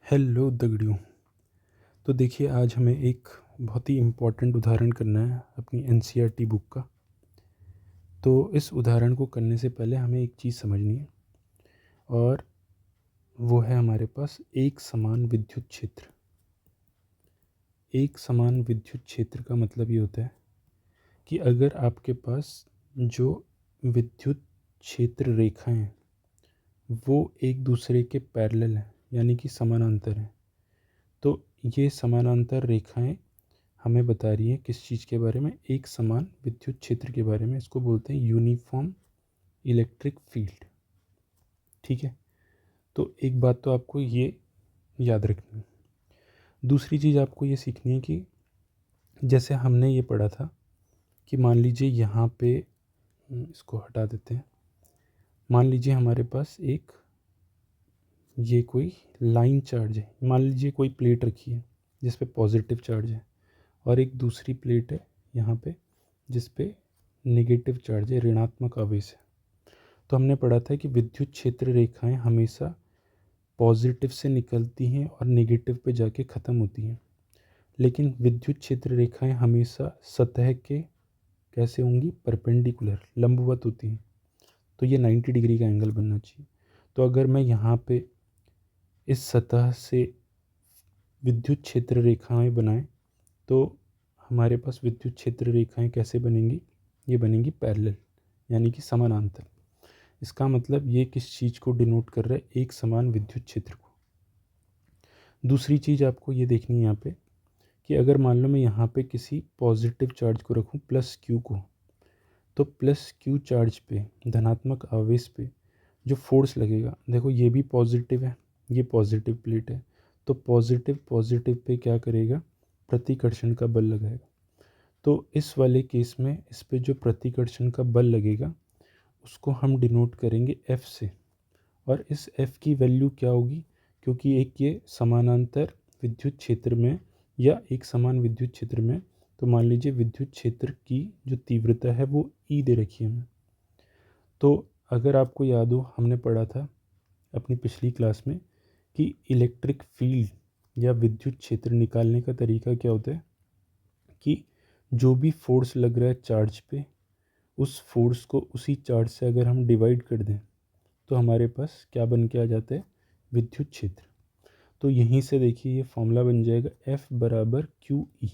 Hello दगड़ियों। तो देखिए, आज हमें एक बहुत ही इम्पोर्टेंट उदाहरण करना है अपनी एनसीईआरटी बुक का। तो इस उदाहरण को करने से पहले हमें एक चीज़ समझनी है, और वो है हमारे पास एक समान विद्युत क्षेत्र। एक समान विद्युत क्षेत्र का मतलब ये होता है कि अगर आपके पास जो विद्युत क्षेत्र रेखाएं हैं वो एक दूसरे के पैरेलल हैं, यानी कि समानांतर हैं, तो ये समानांतर रेखाएं हमें बता रही है किस चीज़ के बारे में? एक समान विद्युत क्षेत्र के बारे में। इसको बोलते हैं यूनिफॉर्म इलेक्ट्रिक फील्ड। ठीक है, तो एक बात तो आपको ये याद रखनी है। दूसरी चीज़ आपको ये सीखनी है कि जैसे हमने ये पढ़ा था कि मान लीजिए यहाँ पे, इसको हटा देते हैं, मान लीजिए हमारे पास एक ये कोई लाइन चार्ज है। मान लीजिए कोई प्लेट रखी है जिस पे पॉजिटिव चार्ज है, और एक दूसरी प्लेट है यहाँ पे जिस पे नेगेटिव चार्ज है, ऋणात्मक आवेश है। तो हमने पढ़ा था कि विद्युत क्षेत्र रेखाएं हमेशा पॉजिटिव से निकलती हैं और नेगेटिव पे जाके ख़त्म होती हैं, लेकिन विद्युत क्षेत्र रेखाएं हमेशा सतह के कैसे होंगी? परपेंडिकुलर, लंबवत होती हैं। तो ये 90 डिग्री का एंगल बनना चाहिए। तो अगर मैं यहाँ पे इस सतह से विद्युत क्षेत्र रेखाएं बनाएं तो हमारे पास विद्युत क्षेत्र रेखाएं कैसे बनेंगी? ये बनेंगी पैरेलल, यानी कि समानांतर। इसका मतलब ये किस चीज़ को डिनोट कर रहा है? एक समान विद्युत क्षेत्र को। दूसरी चीज़ आपको ये देखनी है यहाँ पे कि अगर मान लो मैं यहाँ पे किसी पॉजिटिव चार्ज को रखूँ प्लस क्यू को, तो प्लस क्यू चार्ज पे, धनात्मक आवेश पे जो फोर्स लगेगा, देखो ये भी पॉजिटिव है, ये पॉजिटिव प्लेट है, तो पॉजिटिव पॉजिटिव पे क्या करेगा? प्रतिकर्षण का बल लगाएगा। तो इस वाले केस में इस पे जो प्रतिकर्षण का बल लगेगा उसको हम डिनोट करेंगे F से। और इस F की वैल्यू क्या होगी? क्योंकि एक ये समानांतर विद्युत क्षेत्र में या एक समान विद्युत क्षेत्र में, तो मान लीजिए विद्युत क्षेत्र की जो तीव्रता है वो E दे रखी है हमें। तो अगर आपको याद हो, हमने पढ़ा था अपनी पिछली क्लास में कि इलेक्ट्रिक फील्ड या विद्युत क्षेत्र निकालने का तरीका क्या होता है कि जो भी फोर्स लग रहा है चार्ज पे, उस फोर्स को उसी चार्ज से अगर हम डिवाइड कर दें तो हमारे पास क्या बन के आ जाता है? विद्युत क्षेत्र। तो यहीं से देखिए ये फॉर्मूला बन जाएगा F बराबर क्यू ई।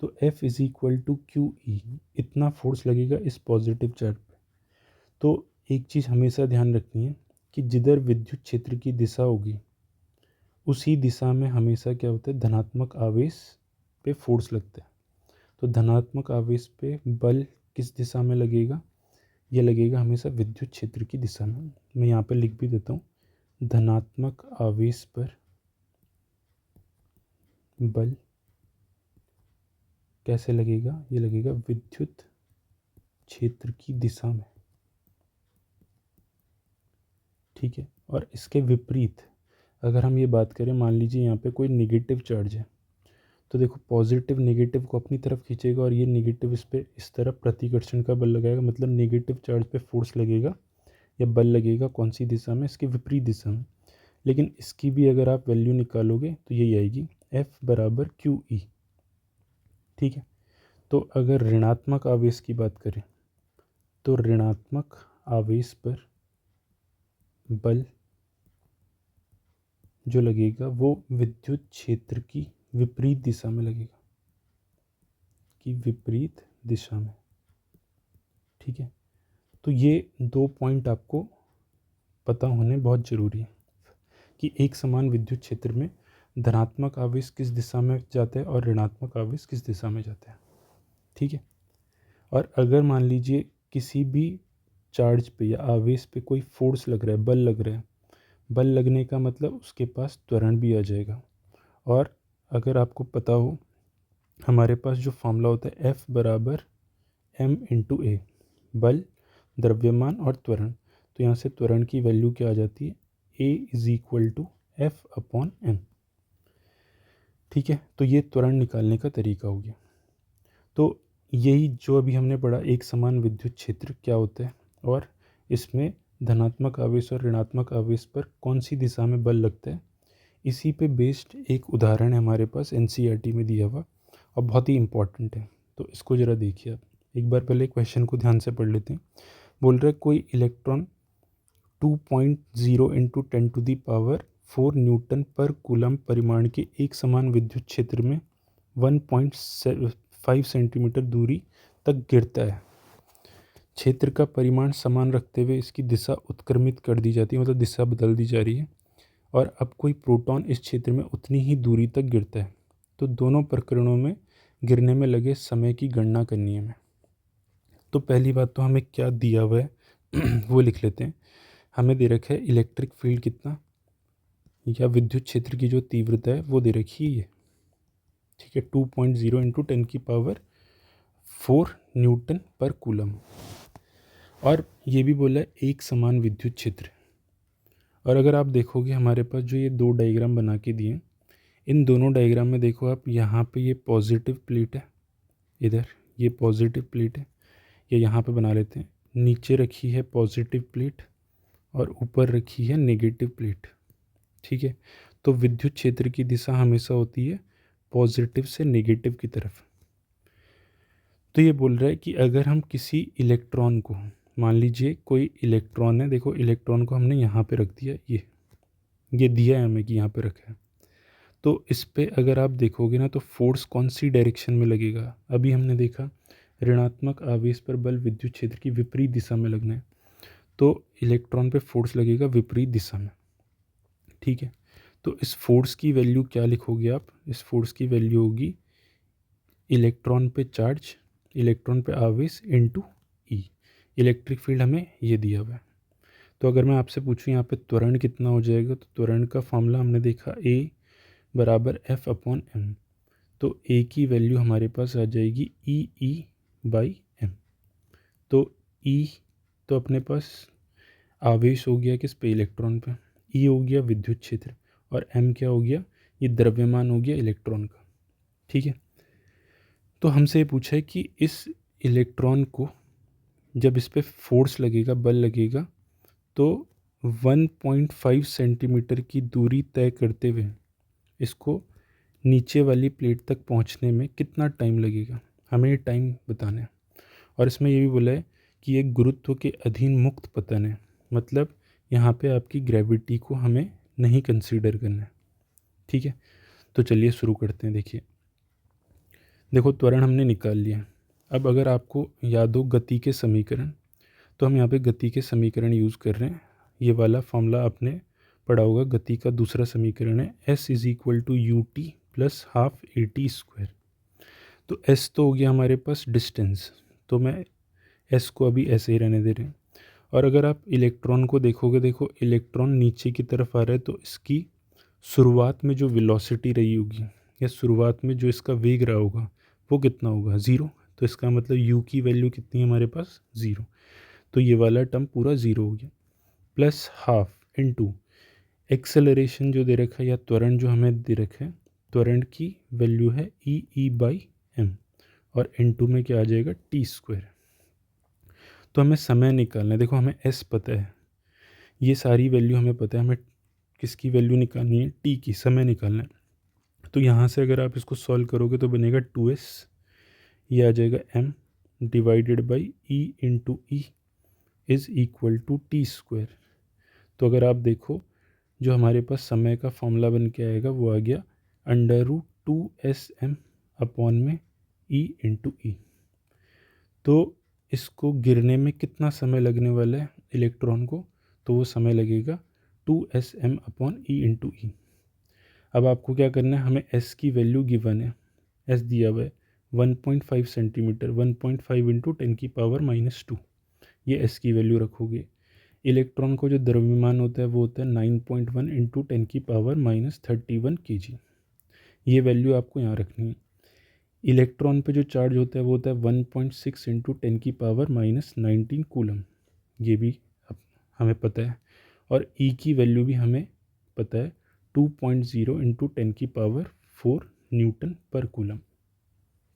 तो F is equal to Q E, इतना फोर्स लगेगा इस पॉजिटिव चार्ज पे। तो एक चीज़ हमेशा ध्यान रखनी है कि जिधर विद्युत क्षेत्र की दिशा होगी उसी दिशा में हमेशा क्या होता है? धनात्मक आवेश पे फोर्स लगता है। तो धनात्मक आवेश पे बल किस दिशा में लगेगा? ये लगेगा हमेशा विद्युत क्षेत्र की दिशा में। मैं यहाँ पे लिख भी देता हूँ, धनात्मक आवेश पर बल कैसे लगेगा? ये लगेगा विद्युत क्षेत्र की दिशा में। ठीक है, और इसके विपरीत अगर हम ये बात करें, मान लीजिए यहाँ पे कोई नेगेटिव चार्ज है, तो देखो पॉजिटिव नेगेटिव को अपनी तरफ खींचेगा और ये नेगेटिव इस पे इस तरफ प्रतिकर्षण का बल लगाएगा, मतलब नेगेटिव चार्ज पे फोर्स लगेगा या बल लगेगा कौन सी दिशा में? इसके विपरीत दिशा में। लेकिन इसकी भी अगर आप वैल्यू निकालोगे तो यही आएगी, F बराबर क्यू ई। ठीक है, तो अगर ऋणात्मक आवेश की बात करें तो ऋणात्मक आवेश पर बल जो लगेगा वो विद्युत क्षेत्र की विपरीत दिशा में लगेगा, कि विपरीत दिशा में। ठीक है, तो ये दो पॉइंट आपको पता होने बहुत ज़रूरी है कि एक समान विद्युत क्षेत्र में धनात्मक आवेश किस दिशा में जाता है और ऋणात्मक आवेश किस दिशा में जाता है। ठीक है, और अगर मान लीजिए किसी भी चार्ज पे या आवेश पे कोई फोर्स लग रहा है, बल लग रहा है, बल लगने का मतलब उसके पास त्वरण भी आ जाएगा। और अगर आपको पता हो, हमारे पास जो फॉर्मूला होता है F बराबर m इंटू ए, बल, द्रव्यमान और त्वरण। तो यहाँ से त्वरण की वैल्यू क्या आ जाती है? A is equal to F upon m। ठीक है, तो ये त्वरण निकालने का तरीका हो गया। तो यही जो अभी हमने पढ़ा, एक समान विद्युत क्षेत्र क्या होता है और इसमें धनात्मक आवेश और ऋणात्मक आवेश पर कौन सी दिशा में बल लगता है, इसी पे बेस्ड एक उदाहरण है हमारे पास एनसीईआरटी में दिया हुआ और बहुत ही इम्पॉर्टेंट है, तो इसको ज़रा देखिए आप। एक बार पहले क्वेश्चन को ध्यान से पढ़ लेते हैं। बोल रहा है कोई इलेक्ट्रॉन 2.0 इंटू 10⁴ न्यूटन पर कूलम परिमाण के एक समान विद्युत क्षेत्र में 1.5 सेंटीमीटर दूरी तक गिरता है। क्षेत्र का परिमाण समान रखते हुए इसकी दिशा उत्क्रमित कर दी जाती है, मतलब दिशा बदल दी जा रही है। और अब कोई प्रोटॉन इस क्षेत्र में उतनी ही दूरी तक गिरता है, तो दोनों प्रकरणों में गिरने में लगे समय की गणना करनी है हमें। तो पहली बात तो हमें क्या दिया हुआ है वो लिख लेते हैं। हमें दे रखा है इलेक्ट्रिक फील्ड कितना, या विद्युत क्षेत्र की जो तीव्रता है वो दे रखी है ये, ठीक है, 2.0 इंटू 10⁴ न्यूटन पर कूलम। और ये भी बोला है एक समान विद्युत क्षेत्र। और अगर आप देखोगे हमारे पास जो ये दो डायग्राम बना के दिए, इन दोनों डायग्राम में देखो आप, यहाँ पे ये पॉजिटिव प्लेट है, इधर ये पॉजिटिव प्लेट है, ये यहाँ पे बना लेते हैं। नीचे रखी है पॉजिटिव प्लेट और ऊपर रखी है नेगेटिव प्लेट, ठीक है। तो विद्युत क्षेत्र की दिशा हमेशा होती है पॉजिटिव से नेगेटिव की तरफ। तो ये बोल रहा है कि अगर हम किसी इलेक्ट्रॉन को, मान लीजिए कोई इलेक्ट्रॉन है, देखो इलेक्ट्रॉन को हमने यहाँ पे रख दिया, ये दिया है हमें कि यहाँ पे रखा है। तो इस पे अगर आप देखोगे ना, तो फोर्स कौन सी डायरेक्शन में लगेगा। अभी हमने देखा ऋणात्मक आवेश पर बल विद्युत क्षेत्र की विपरीत दिशा में लगना है, तो इलेक्ट्रॉन पे फोर्स लगेगा विपरीत दिशा में, ठीक है। तो इस फोर्स की वैल्यू क्या लिखोगे आप, इस फोर्स की वैल्यू होगी इलेक्ट्रॉन पे चार्ज, इलेक्ट्रॉन पे आवेश इंटू ई। इलेक्ट्रिक फील्ड हमें ये दिया हुआ है। तो अगर मैं आपसे पूछूं यहाँ पे त्वरण कितना हो जाएगा, तो त्वरण का फॉर्मूला हमने देखा A बराबर F/m। तो A की वैल्यू हमारे पास आ जाएगी E/m। तो E तो अपने पास आवेश हो गया किस पे, इलेक्ट्रॉन पे, E हो गया विद्युत क्षेत्र, और m क्या हो गया, ये द्रव्यमान हो गया इलेक्ट्रॉन का, ठीक है। तो हमसे ये पूछा है कि इस इलेक्ट्रॉन को जब इस पे फोर्स लगेगा, बल लगेगा, तो 1.5 सेंटीमीटर की दूरी तय करते हुए इसको नीचे वाली प्लेट तक पहुंचने में कितना टाइम लगेगा, हमें ये टाइम बताना है। और इसमें ये भी बोला है कि ये गुरुत्व के अधीन मुक्त पतन है, मतलब यहाँ पे आपकी ग्रेविटी को हमें नहीं कंसीडर करना है, ठीक है। तो चलिए शुरू करते हैं। देखो त्वरण हमने निकाल लिया। अब अगर आपको याद हो गति के समीकरण, तो हम यहाँ पे गति के समीकरण यूज़ कर रहे हैं। ये वाला फॉर्मूला आपने पढ़ा होगा, गति का दूसरा समीकरण है S = ut + ½ at²। तो S तो हो गया हमारे पास डिस्टेंस, तो मैं S को अभी ऐसे ही रहने दे रहे हैं। और अगर आप इलेक्ट्रॉन को देखोगे, देखो इलेक्ट्रॉन नीचे की तरफ आ रहा है, तो इसकी शुरुआत में जो वेलोसिटी रही होगी, या शुरुआत में जो इसका वेग रहा होगा, वो कितना होगा, 0। तो इसका मतलब u की वैल्यू कितनी है हमारे पास, 0। तो ये वाला टर्म पूरा 0 हो गया, प्लस ½ इंटू एक्सेलरेशन जो दे रखा है, या त्वरण जो हमें दे रखा है, त्वरण की वैल्यू है E/m, और इंटू में क्या आ जाएगा, t²। तो हमें समय निकालना है। देखो हमें S पता है, ये सारी वैल्यू हमें पता है, हमें किसकी वैल्यू निकालनी है, t की, समय निकालना है। तो यहाँ से अगर आप इसको सॉल्व करोगे तो बनेगा 2s, ये आ जाएगा m divided by e into E is equal to t²। तो अगर आप देखो जो हमारे पास समय का फॉर्मूला बन के आएगा वो आ गया √2sm/में e इंटू ई। तो इसको गिरने में कितना समय लगने वाला है इलेक्ट्रॉन को, तो वो समय लगेगा 2sm/e इंटू ई। अब आपको क्या करना है, हमें s की वैल्यू गिवन है, s दिया हुआ है 1.5 सेंटीमीटर, 1.5 इंटू 10⁻², ये s की वैल्यू रखोगे। इलेक्ट्रॉन को जो द्रव्यमान होता है वो होता है 9.1 इंटू 10⁻31 kg, ये वैल्यू आपको यहाँ रखनी है। इलेक्ट्रॉन पे जो चार्ज होता है वो होता है 1.6 इंटू 10⁻19 कूलम, ये भी अब हमें पता है। और E की वैल्यू भी हमें पता है 2.0 इंटू 10⁴ न्यूटन पर कूलम,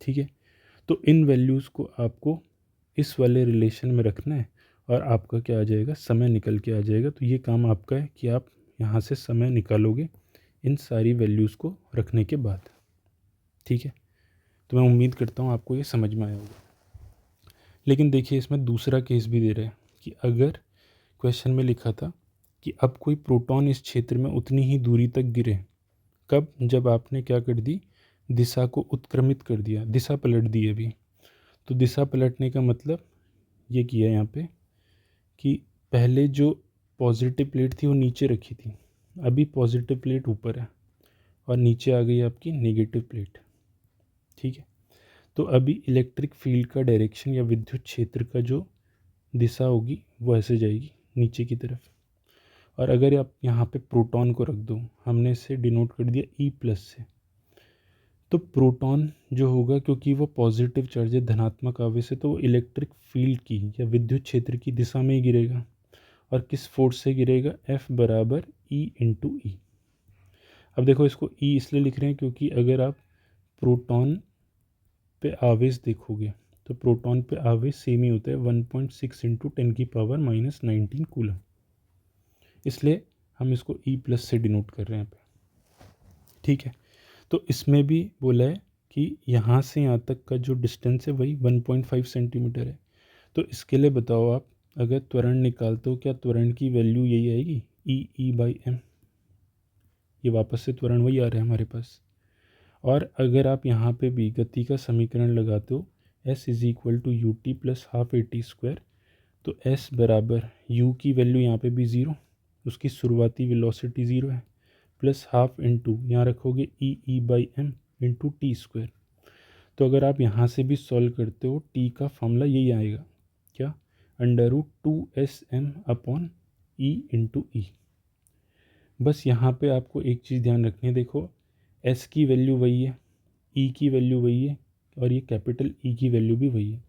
ठीक है। तो इन वैल्यूज़ को आपको इस वाले रिलेशन में रखना है, और आपका क्या आ जाएगा, समय निकल के आ जाएगा। तो ये काम आपका है कि आप यहाँ से समय निकालोगे इन सारी वैल्यूज़ को रखने के बाद। ठीक है, तो मैं उम्मीद करता हूँ आपको ये समझ में आया होगा। लेकिन देखिए इसमें दूसरा केस भी दे रहे हैं कि अगर क्वेश्चन में लिखा था कि अब कोई प्रोटॉन इस क्षेत्र में उतनी ही दूरी तक गिरे, कब? जब आपने क्या कर दी, दिशा को उत्क्रमित कर दिया, दिशा पलट दी अभी। तो दिशा पलटने का मतलब ये किया यहाँ पे कि पहले जो पॉजिटिव प्लेट थी वो नीचे रखी थी, अभी पॉजिटिव प्लेट ऊपर है और नीचे आ गई आपकी नेगेटिव प्लेट। ठीक है, तो अभी इलेक्ट्रिक फील्ड का डायरेक्शन या विद्युत क्षेत्र का जो दिशा होगी वो ऐसे जाएगी नीचे की तरफ। और अगर आप यहाँ पे प्रोटॉन को रख दो, हमने इसे डिनोट कर दिया ई प्लस से, तो प्रोटॉन जो होगा क्योंकि वो पॉजिटिव चार्ज है, धनात्मक आवेश है, तो वो इलेक्ट्रिक फील्ड की या विद्युत क्षेत्र की दिशा में ही गिरेगा। और किस फोर्स से गिरेगा? F बराबर E इंटू ई। अब देखो इसको E इसलिए लिख रहे हैं क्योंकि अगर आप प्रोटॉन पे आवेश देखोगे तो प्रोटॉन पे आवेश सेम ही होता है 1.6 इंटू 10⁻⁻19 कूलम, इसलिए हम इसको E प्लस से डिनोट कर रहे हैं यहाँ पे। ठीक है, तो इसमें भी बोला है कि यहाँ से यहाँ तक का जो डिस्टेंस है वही 1.5 सेंटीमीटर है। तो इसके लिए बताओ आप अगर त्वरण निकालते हो, क्या त्वरण की वैल्यू यही आएगी E/m? ये वापस से त्वरण वही आ रहा है हमारे पास। और अगर आप यहाँ पे भी गति का समीकरण लगाते हो S is equal to U T plus half A T square, तो S बराबर u की वैल्यू यहाँ पे भी ज़ीरो, उसकी शुरुआती वेलोसिटी ज़ीरो है, प्लस हाफ इंटू यहाँ रखोगे E/m इंटू टी स्क्वायर। तो अगर आप यहाँ से भी सॉल्व करते हो टी का फॉर्मूला यही आएगा, क्या? √2sm/e इंटू ई। बस यहाँ पे आपको एक चीज़ ध्यान रखनी है, देखो S की वैल्यू वही है, E की वैल्यू वही है और ये कैपिटल E की वैल्यू भी वही है,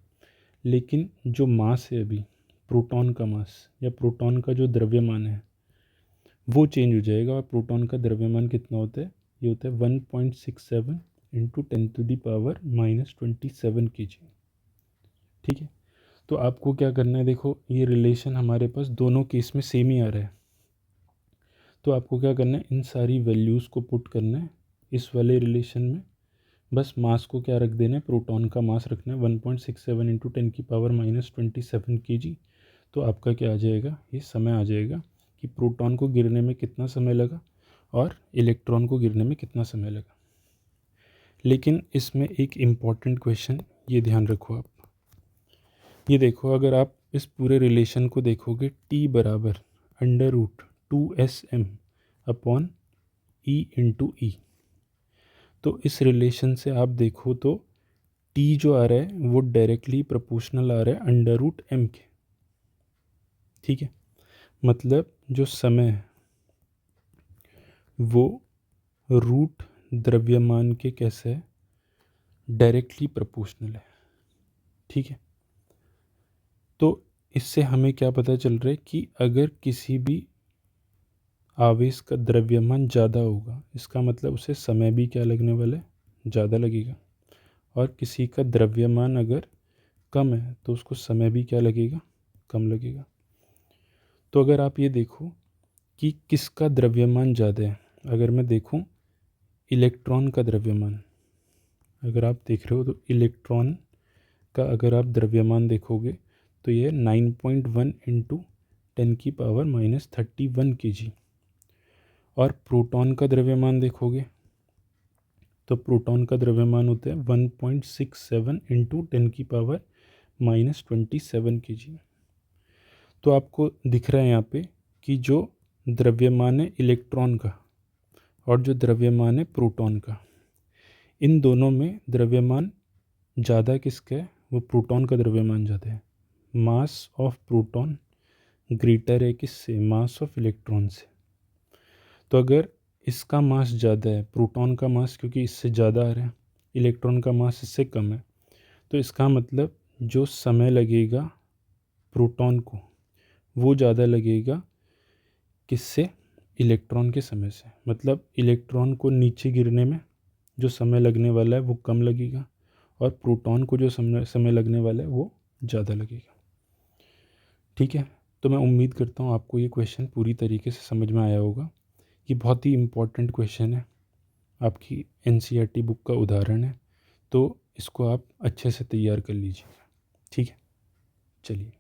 लेकिन जो मास है अभी प्रोटॉन का मास या प्रोटॉन का जो द्रव्यमान है वो चेंज हो जाएगा। और प्रोटॉन का द्रव्यमान कितना होता है? ये होता है 1.67 इंटू 10⁻⁻27 kg। ठीक है, तो आपको क्या करना है, देखो ये रिलेशन हमारे पास दोनों केस में सेम ही आ रहा है, तो आपको क्या करना है, इन सारी वैल्यूज़ को पुट करना है इस वाले रिलेशन में। बस मास को क्या रख देना है, प्रोटॉन का मास रखना है 1.67 इंटू 10⁻⁻27 kg। तो आपका क्या आ जाएगा, ये समय आ जाएगा कि प्रोटॉन को गिरने में कितना समय लगा और इलेक्ट्रॉन को गिरने में कितना समय लगा। लेकिन इसमें एक इम्पॉर्टेंट क्वेश्चन ये ध्यान रखो आप, ये देखो अगर आप इस पूरे रिलेशन को देखोगे T बराबर √2sm अपॉन E इंटू ई, तो इस रिलेशन से आप देखो तो T जो आ रहा है वो डायरेक्टली प्रोपोर्शनल आ रहा है √m के। ठीक है, मतलब जो समय है वो रूट द्रव्यमान के कैसे है, डायरेक्टली प्रोपोर्शनल है। ठीक है, तो इससे हमें क्या पता चल रहा है कि अगर किसी भी आवेश का द्रव्यमान ज़्यादा होगा, इसका मतलब उसे समय भी क्या लगने वाला है, ज़्यादा लगेगा। और किसी का द्रव्यमान अगर कम है तो उसको समय भी क्या लगेगा, कम लगेगा। तो अगर आप ये देखो कि किसका द्रव्यमान ज़्यादा है, अगर मैं देखूं इलेक्ट्रॉन का द्रव्यमान, अगर आप देख रहे हो तो इलेक्ट्रॉन का अगर आप द्रव्यमान देखोगे तो ये 9.1 इंटू 10⁻31 kg। और प्रोटॉन का द्रव्यमान देखोगे तो प्रोटॉन का द्रव्यमान होता है 1.67 इंटू 10⁻⁻27 kg। तो आपको दिख रहा है यहाँ पे कि जो द्रव्यमान है इलेक्ट्रॉन का और जो द्रव्यमान है प्रोटॉन का, इन दोनों में द्रव्यमान ज़्यादा किसका है, वो प्रोटॉन का द्रव्यमान ज़्यादा है। मास ऑफ प्रोटॉन ग्रेटर है किससे, मास ऑफ इलेक्ट्रॉन से। तो अगर इसका मास ज़्यादा है, प्रोटॉन का मास क्योंकि इससे ज़्यादा आ रहा है, इलेक्ट्रॉन का मास इससे कम है, तो इसका मतलब जो समय लगेगा प्रोटॉन को वो ज़्यादा लगेगा किससे, इलेक्ट्रॉन के समय से। मतलब इलेक्ट्रॉन को नीचे गिरने में जो समय लगने वाला है वो कम लगेगा और प्रोटॉन को जो समय लगने वाला है वो ज़्यादा लगेगा। ठीक है, तो मैं उम्मीद करता हूँ आपको ये क्वेश्चन पूरी तरीके से समझ में आया होगा ये बहुत ही इम्पोर्टेंट क्वेश्चन है, आपकी एनसीईआरटी बुक का उदाहरण है, तो इसको आप अच्छे से तैयार कर लीजिएगा। ठीक है, चलिए।